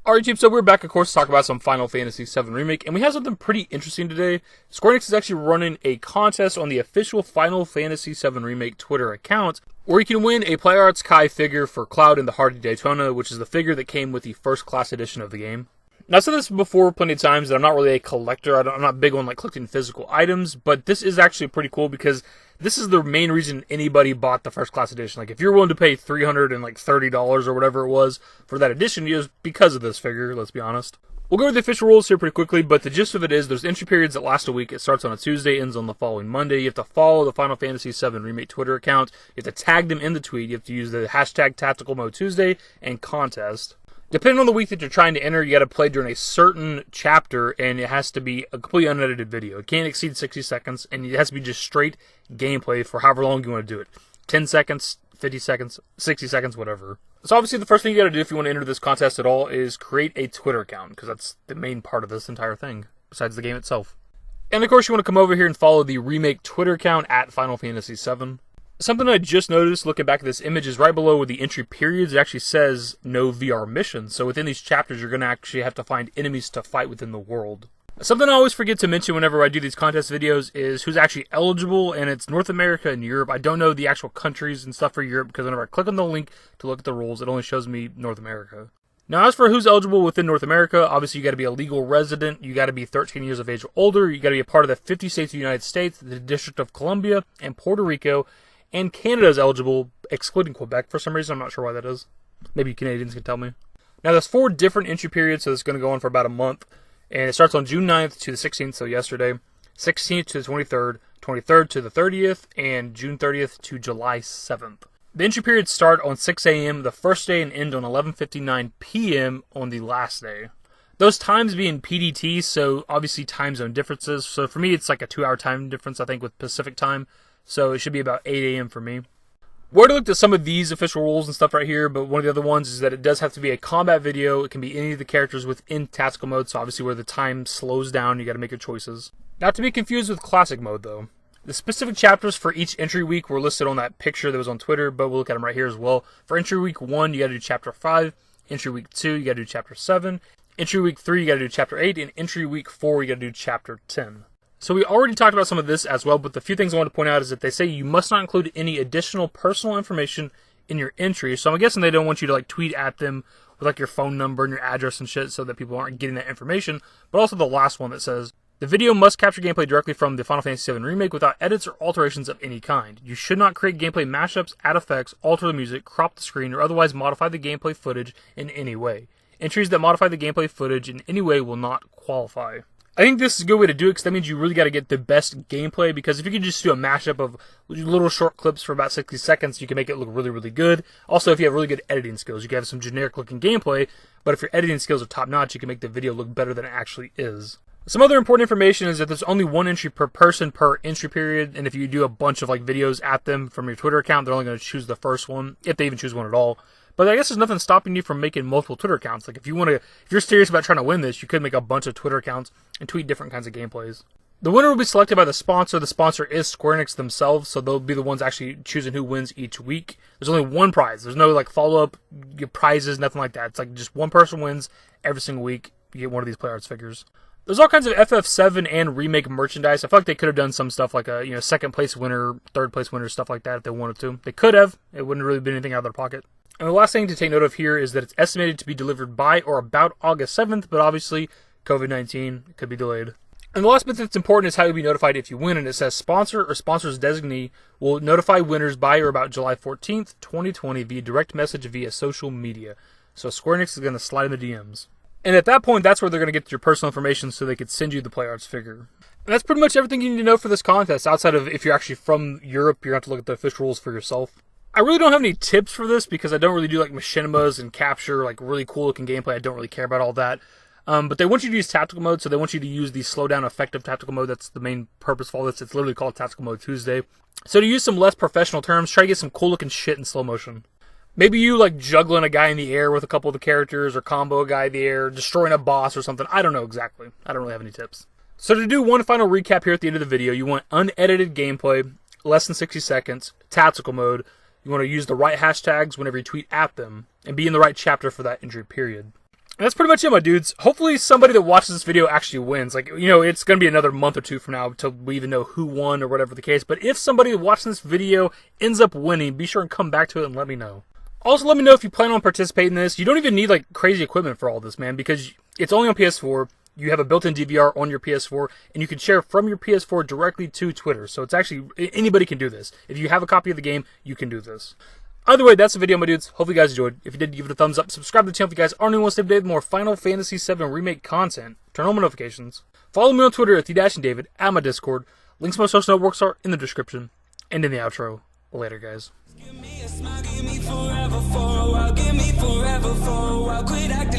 Alright, team, so we're back, of course, to talk about some Final Fantasy VII Remake, and we have something pretty interesting today. Square Enix is actually running a contest on the official Final Fantasy VII Remake Twitter account, where you can win a PlayArts Kai figure for Cloud in the Heart of Daytona, which is the figure that came with the first class edition of the game. Now, I've said this before plenty of times, that I'm not really a collector. I'm not big on collecting physical items, but this is actually pretty cool because this is the main reason anybody bought the first class edition. If you're willing to pay $330 or whatever it was for that edition, it was because of this figure, let's be honest. We'll go over the official rules here pretty quickly, but the gist of it is there's entry periods that last a week. It starts on a Tuesday, ends on the following Monday. You have to follow the Final Fantasy VII Remake Twitter account. You have to tag them in the tweet. You have to use the hashtag Tactical Mode Tuesday and contest. Depending on the week that you're trying to enter, you got to play during a certain chapter, and it has to be a completely unedited video. It can't exceed 60 seconds, and it has to be just straight gameplay for however long you want to do it. 10 seconds, 50 seconds, 60 seconds, whatever. So obviously the first thing you got to do if you want to enter this contest at all is create a Twitter account, because that's the main part of this entire thing, besides the game itself. And of course you want to come over here and follow the Remake Twitter account at Final Fantasy VII. Something I just noticed looking back at this image is right below with the entry periods, it actually says no VR missions. So within these chapters, you're going to actually have to find enemies to fight within the world. Something I always forget to mention whenever I do these contest videos is who's actually eligible, and it's North America and Europe. I don't know the actual countries and stuff for Europe because whenever I click on the link to look at the rules, it only shows me North America. Now, as for who's eligible within North America, obviously you got to be a legal resident, you got to be 13 years of age or older, you got to be a part of the 50 states of the United States, the District of Columbia, and Puerto Rico. And Canada is eligible, excluding Quebec for some reason. I'm not sure why that is. Maybe Canadians can tell me. Now, there's 4 different entry periods, so it's going to go on for about a month. And it starts on June 9th to the 16th, so yesterday. 16th to the 23rd, 23rd to the 30th, and June 30th to July 7th. The entry periods start on 6 a.m. the first day and end on 11:59 p.m. on the last day. Those times being PDT, so obviously time zone differences. So for me, it's like a 2-hour time difference, I think, with Pacific time. So it should be about 8 a.m. for me. We already looked at some of these official rules and stuff right here, but one of the other ones is that it does have to be a combat video. It can be any of the characters within tactical mode, so obviously where the time slows down, you got to make your choices. Not to be confused with classic mode, though. The specific chapters for each entry week were listed on that picture that was on Twitter, but we'll look at them right here as well. For entry week 1, you got to do chapter 5. Entry week 2, you got to do chapter 7. Entry week 3, you got to do chapter 8. And entry week 4, you got to do chapter 10. So we already talked about some of this as well, but the few things I want to point out is that they say you must not include any additional personal information in your entry. So I'm guessing they don't want you to tweet at them with your phone number and your address and shit so that people aren't getting that information. But also the last one that says, the video must capture gameplay directly from the Final Fantasy VII Remake without edits or alterations of any kind. You should not create gameplay mashups, add effects, alter the music, crop the screen, or otherwise modify the gameplay footage in any way. Entries that modify the gameplay footage in any way will not qualify. I think this is a good way to do it because that means you really got to get the best gameplay, because if you can just do a mashup of little short clips for about 60 seconds, you can make it look really, really good. Also, if you have really good editing skills, you can have some generic looking gameplay, but if your editing skills are top notch, you can make the video look better than it actually is. Some other important information is that there's only 1 entry per person per entry period, and if you do a bunch of videos at them from your Twitter account, they're only going to choose the first one, if they even choose one at all. But I guess there's nothing stopping you from making multiple Twitter accounts. If you're serious about trying to win this, you could make a bunch of Twitter accounts and tweet different kinds of gameplays. The winner will be selected by the sponsor. The sponsor is Square Enix themselves, so they'll be the ones actually choosing who wins each week. There's only 1 prize. There's no follow-up prizes, nothing like that. It's just 1 person wins every single week. You get one of these PlayArts figures. There's all kinds of FF7 and Remake merchandise. I feel like they could have done some stuff like a second place winner, third place winner, stuff like that if they wanted to. They could have. It wouldn't really been anything out of their pocket. And the last thing to take note of here is that it's estimated to be delivered by or about August 7th, but obviously COVID-19 could be delayed. And the last bit that's important is how you'll be notified if you win, and it says sponsor or sponsor's designee will notify winners by or about July 14th, 2020 via direct message via social media. So Square Enix is going to slide in the DMs. And at that point, that's where they're going to get your personal information so they could send you the PlayArts figure. And that's pretty much everything you need to know for this contest, outside of if you're actually from Europe, you're going to have to look at the official rules for yourself. I really don't have any tips for this because I don't really do machinimas and capture really cool looking gameplay. I don't really care about all that. But they want you to use tactical mode, so they want you to use the slow down effective tactical mode. That's the main purpose for all this. It's literally called Tactical Mode Tuesday. So to use some less professional terms, try to get some cool looking shit in slow motion. Maybe you juggling a guy in the air with a couple of the characters, or combo a guy in the air, destroying a boss or something. I don't know exactly. I don't really have any tips. So to do one final recap here at the end of the video, you want unedited gameplay, less than 60 seconds, tactical mode. You want to use the right hashtags whenever you tweet at them, and be in the right chapter for that entry period. And that's pretty much it, my dudes. Hopefully somebody that watches this video actually wins. Like, you know, it's going to be another month or two from now until we even know who won or whatever the case. But if somebody watching this video ends up winning, be sure and come back to it and let me know. Also, let me know if you plan on participating in this. You don't even need, like, crazy equipment for all this, man, because it's only on PS4. You have a built-in DVR on your PS4, and you can share from your PS4 directly to Twitter. So it's actually, anybody can do this. If you have a copy of the game, you can do this. Either way, that's the video, my dudes. Hopefully you guys enjoyed. If you did, give it a thumbs up. Subscribe to the channel if you guys aren't new ones to stay up to date with more Final Fantasy VII Remake content. Turn on my notifications. Follow me on Twitter at @dashingdavid, at my Discord. Links to my social networks are in the description and in the outro. Later, guys. Give me a smile, give me forever for a while, give me forever for a while. Quit acting